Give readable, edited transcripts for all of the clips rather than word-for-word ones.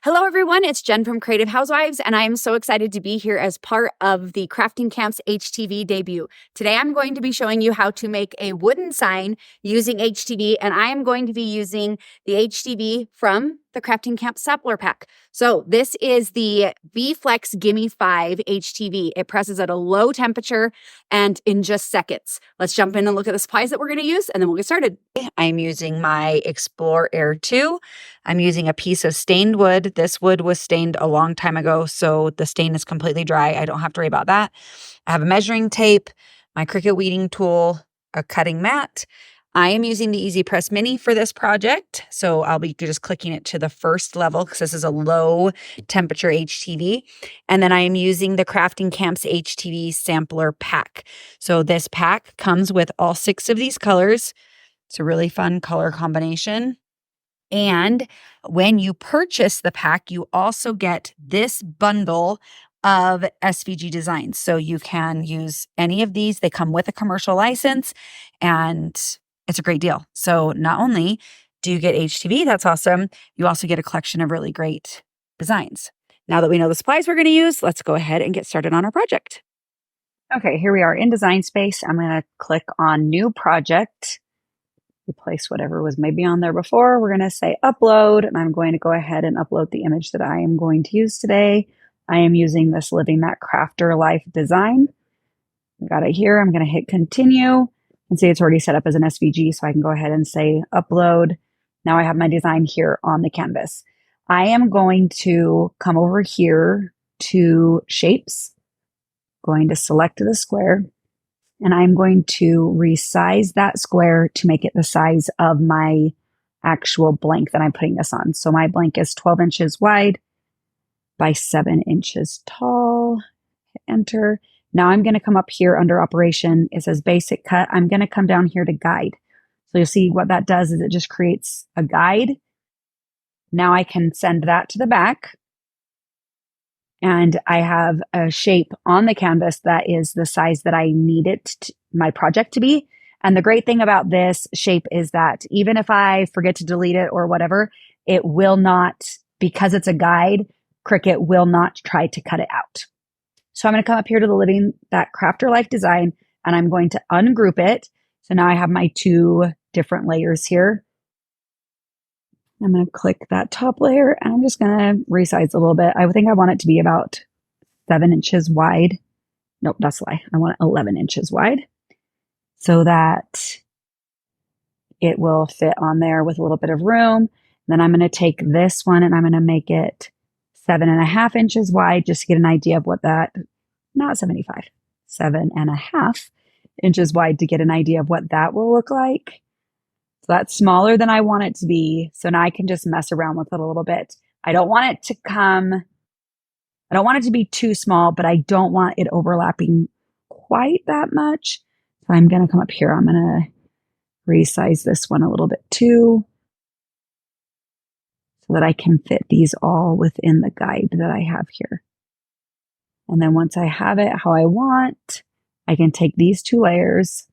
Hello, everyone. It's Jen from Creative Housewives, and I am so excited to be here as part of the Crafting Camps HTV debut. Today, I'm going to be showing you how to make a wooden sign using HTV, and I am going to be using the HTV from the Crafting Camp sampler pack. So this is the V-Flex GIMME5 HTV. It presses at a low temperature and in just seconds. Let's jump in and look at the supplies that we're going to use, and then we'll get started. I'm using my Explore Air 2. I'm using a piece of stained wood. This wood was stained a long time ago, so the stain is completely dry. I don't have to worry about that. I have a measuring tape, my Cricut weeding tool, a cutting mat. I am using the EasyPress Mini for this project, so I'll be just clicking it to the first level because this is a low temperature HTV. And then I am using the Crafting Camps HTV sampler pack. So this pack comes with all 6 of these colors. It's a really fun color combination. And when you purchase the pack, you also get this bundle of SVG designs. So you can use any of these. They come with a commercial license, and it's a great deal. So not only do you get HTV, that's awesome, you also get a collection of really great designs. Now that we know the supplies we're going to use, let's go ahead and get started on our project. Okay, here we are in Design Space. I'm going to click on New Project. Replace whatever was maybe on there before. We're going to say upload, and I'm going to go ahead and upload the image that I am going to use today. I am using this Living That Crafter Life design. I got it here. I'm going to hit continue and see it's already set up as an SVG, so I can go ahead and say upload. Now I have my design here on the canvas. I am going to come over here to shapes, going to select the square, and I'm going to resize that square to make it the size of my actual blank that I'm putting this on. So my blank is 12 inches wide by 7 inches tall. Hit enter. Now I'm going to come up here under operation. It says basic cut. I'm going to come down here to guide. So you'll see what that does is it just creates a guide. Now I can send that to the back. And I have a shape on the canvas that is the size that I need it, my project to be. And the great thing about this shape is that even if I forget to delete it or whatever, it will not, because it's a guide, Cricut will not try to cut it out. So I'm going to come up here to the Living That Crafter Life design, and I'm going to ungroup it. So now I have my 2 different layers here. I'm going to click that top layer, and I'm just going to resize a little bit. I think I want it to be about 7 inches wide. Nope, that's a lie. I want it 11 inches wide so that it will fit on there with a little bit of room. Then I'm going to take this one and I'm going to make it 7.5 inches wide just to get an idea of what that, not 75, 7.5 inches wide to get an idea of what that will look like. So that's smaller than I want it to be. So now I can just mess around with it a little bit. I don't want it to be too small, but I don't want it overlapping quite that much. So I'm going to come up here. I'm going to resize this one a little bit too, so that I can fit these all within the guide that I have here. And then once I have it how I want, I can take these 2 layers,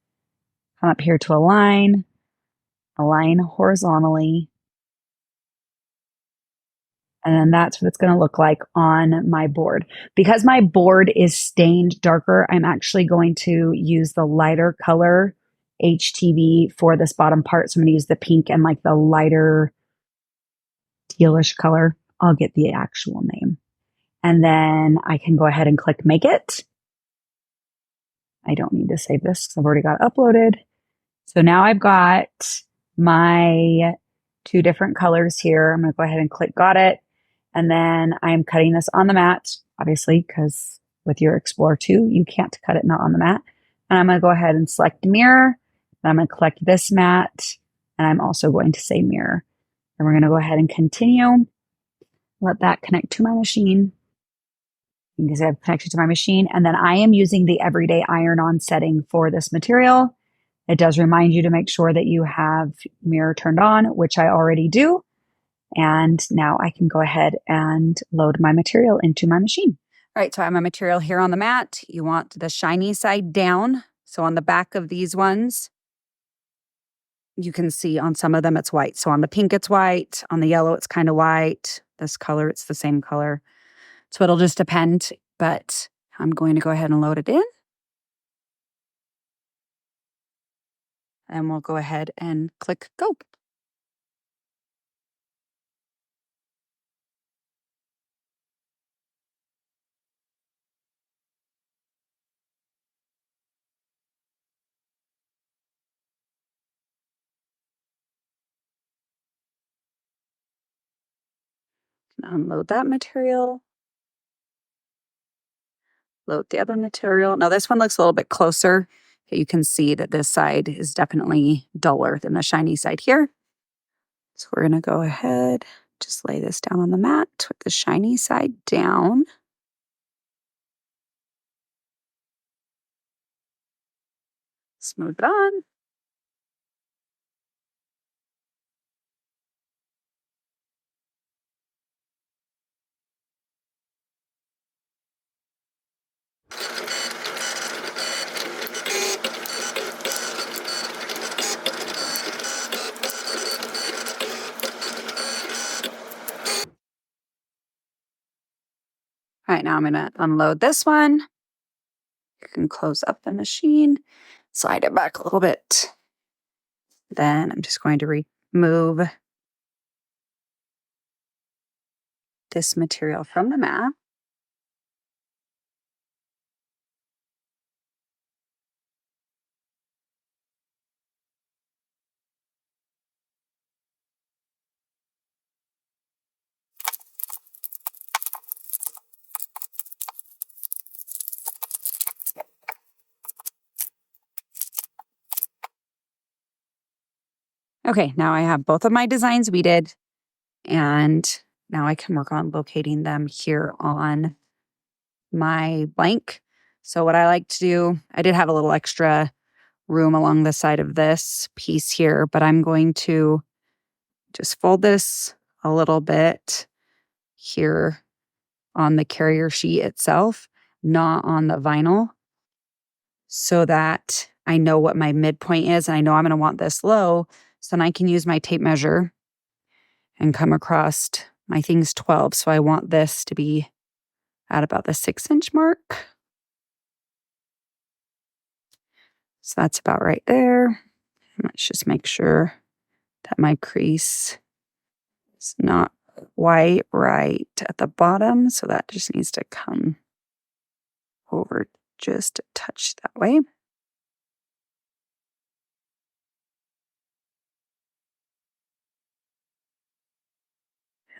come up here to align horizontally. And then that's what it's going to look like on my board. Because my board is stained darker, I'm actually going to use the lighter color HTV for this bottom part. So I'm going to use the pink and like the lighter tealish color. I'll get the actual name. And then I can go ahead and click make it. I don't need to save this because I've already got it uploaded. So now I've got my 2 different colors here. I'm going to go ahead and click got it. And then I'm cutting this on the mat, obviously, because with your Explore 2, you can't cut it not on the mat. And I'm going to go ahead and select mirror. And I'm going to collect this mat. And I'm also going to say mirror. And we're going to go ahead and continue. Let that connect to my machine. You can see I've connected to my machine. And then I am using the everyday iron-on setting for this material. It does remind you to make sure that you have mirror turned on, which I already do. And now I can go ahead and load my material into my machine. All right, so I have my material here on the mat. You want the shiny side down. So on the back of these ones, you can see on some of them it's white. So on the pink, it's white. On the yellow, it's kind of white. this color. It's the same color. So it'll just depend, but I'm going to go ahead and load it in. And we'll go ahead and click go. Unload that material. Load the other material. Now this one looks a little bit closer. You can see that this side is definitely duller than the shiny side here. So we're going to go ahead, just lay this down on the mat with the shiny side down. Smooth it on. All right, now I'm going to unload this one. You can close up the machine, slide it back a little bit. Then I'm just going to remove this material from the mat. Okay, now I have both of my designs weeded, and now I can work on locating them here on my blank. So what I like to do, I did have a little extra room along the side of this piece here, but I'm going to just fold this a little bit here on the carrier sheet itself, not on the vinyl, so that I know what my midpoint is, and I know I'm going to want this low, so then I can use my tape measure and come across my thing's 12. So I want this to be at about the 6-inch mark. So that's about right there. And let's just make sure that my crease is not quite right at the bottom. So that just needs to come over just a touch that way.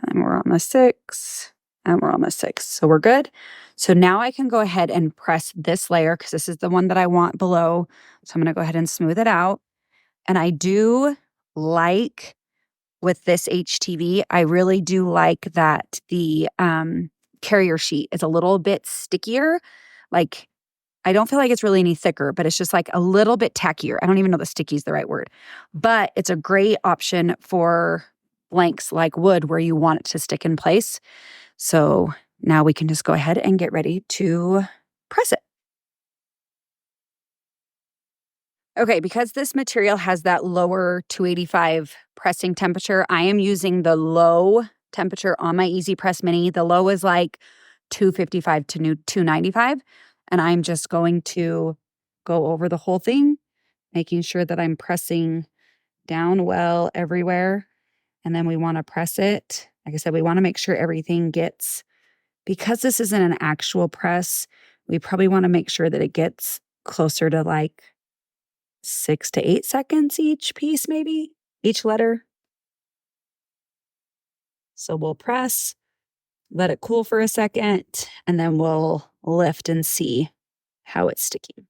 And we're on the 6, and we're on the 6. So we're good. So now I can go ahead and press this layer because this is the one that I want below. So I'm going to go ahead and smooth it out. And I do like with this HTV, I really do like that the carrier sheet is a little bit stickier. Like, I don't feel like it's really any thicker, but it's just like a little bit tackier. I don't even know that sticky is the right word, but it's a great option for blanks like wood where you want it to stick in place. So now we can just go ahead and get ready to press it. Okay, because this material has that lower 285 pressing temperature, I am using the low temperature on my EasyPress Mini. The low is like 255 to 295, and I'm just going to go over the whole thing, making sure that I'm pressing down well everywhere. And then we want to press it. Like I said, we want to make sure everything gets, because this isn't an actual press, we probably want to make sure that it gets closer to like 6 to 8 seconds each piece, maybe each letter. So we'll press, let it cool for a second, and then we'll lift and see how it's sticking.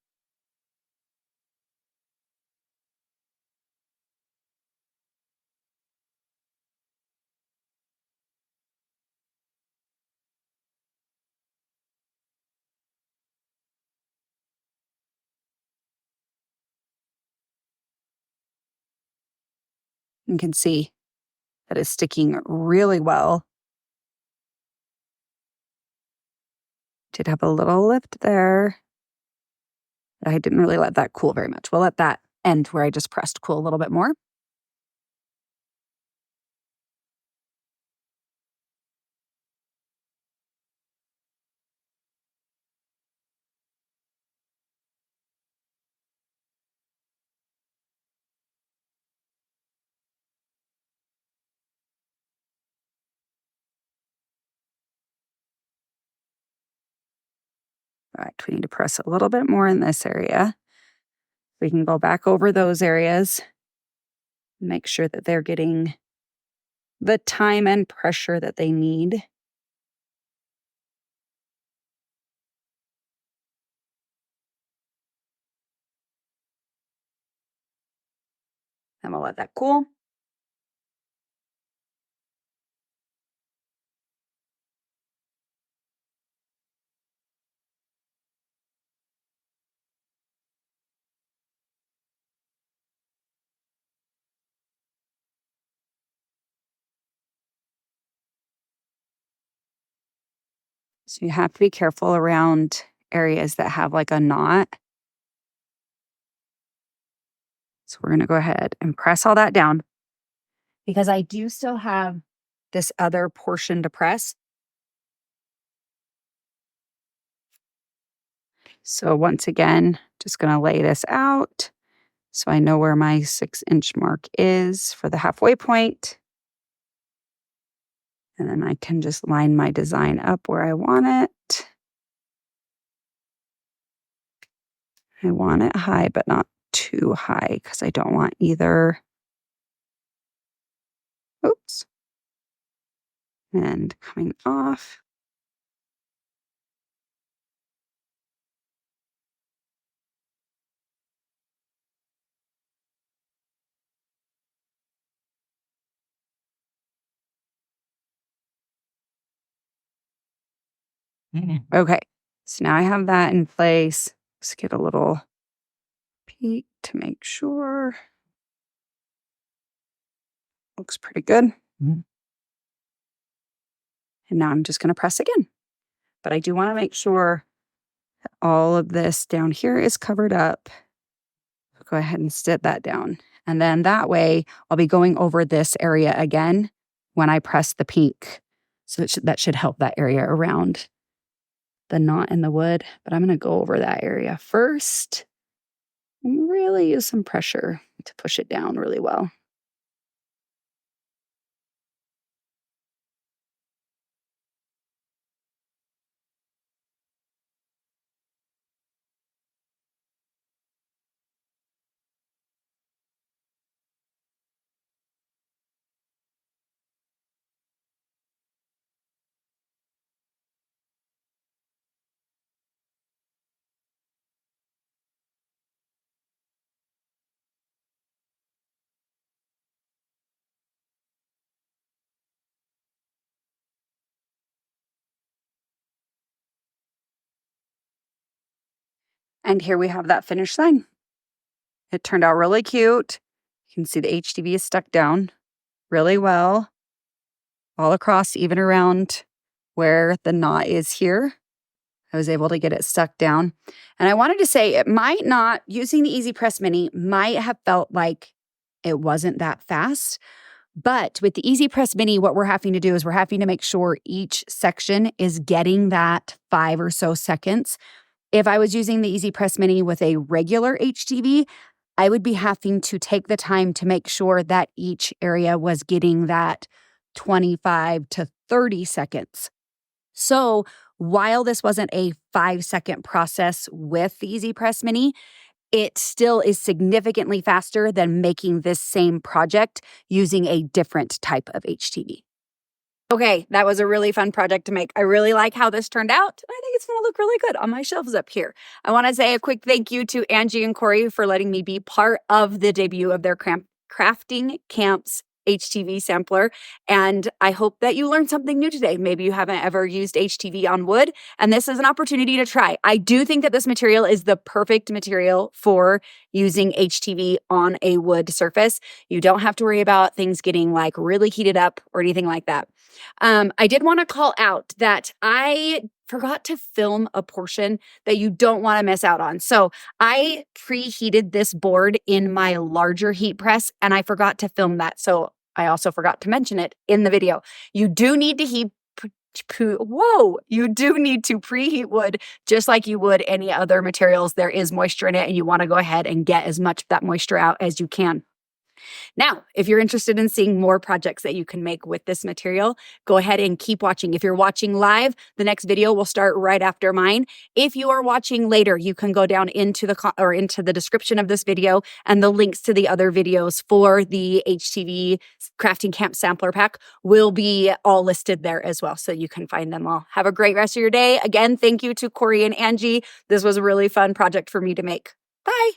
You can see that it's sticking really well. Did have a little lift there. I didn't really let that cool very much. We'll let that end where I just pressed cool a little bit more. fact, we need to press a little bit more in this area. We can go back over those areas, make sure that they're getting the time and pressure that they need. And we'll let that cool. So you have to be careful around areas that have like a knot. So we're going to go ahead and press all that down because I do still have this other portion to press. So once again, just going to lay this out so I know where my 6-inch mark is for the halfway point. And then I can just line my design up where I want it. I want it high, but not too high because I don't want either. Oops. And coming off. Okay, so now I have that in place. Let's get a little peek to make sure. Looks pretty good. And now I'm just going to press again. But I do want to make sure that all of this down here is covered up. Go ahead and sit that down. And then that way I'll be going over this area again when I press the peak. So that should help that area around the knot in the wood. But I'm going to go over that area first and really use some pressure to push it down really well. And here we have that finished sign. It turned out really cute. You can see the HTV is stuck down really well, all across, even around where the knot is here. I was able to get it stuck down. And I wanted to say it might not, using the EasyPress Mini might have felt like it wasn't that fast. But with the EasyPress Mini, what we're having to do is we're having to make sure each section is getting that 5 or so seconds. If I was using the EasyPress Mini with a regular HTV, I would be having to take the time to make sure that each area was getting that 25 to 30 seconds. So while this wasn't a 5-second process with the EasyPress Mini, it still is significantly faster than making this same project using a different type of HTV. Okay, that was a really fun project to make. I really like how this turned out. I think it's going to look really good on my shelves up here. I want to say a quick thank you to Angie and Corey for letting me be part of the debut of their Crafting Camps HTV sampler. And I hope that you learned something new today. Maybe you haven't ever used HTV on wood, and this is an opportunity to try. I do think that this material is the perfect material for using HTV on a wood surface. You don't have to worry about things getting like really heated up or anything like that. I did want to call out that I forgot to film a portion that you don't want to miss out on. So I preheated this board in my larger heat press, and I forgot to film that. So I also forgot to mention it in the video. You do need to you do need to preheat wood just like you would any other materials. There is moisture in it, and you want to go ahead and get as much of that moisture out as you can. Now, if you're interested in seeing more projects that you can make with this material, go ahead and keep watching. If you're watching live, the next video will start right after mine. If you are watching later, you can go down into the description of this video, and the links to the other videos for the HTV Crafting Camp Sampler Pack will be all listed there as well, so you can find them all. Have a great rest of your day. Again, thank you to Corey and Angie. This was a really fun project for me to make. Bye.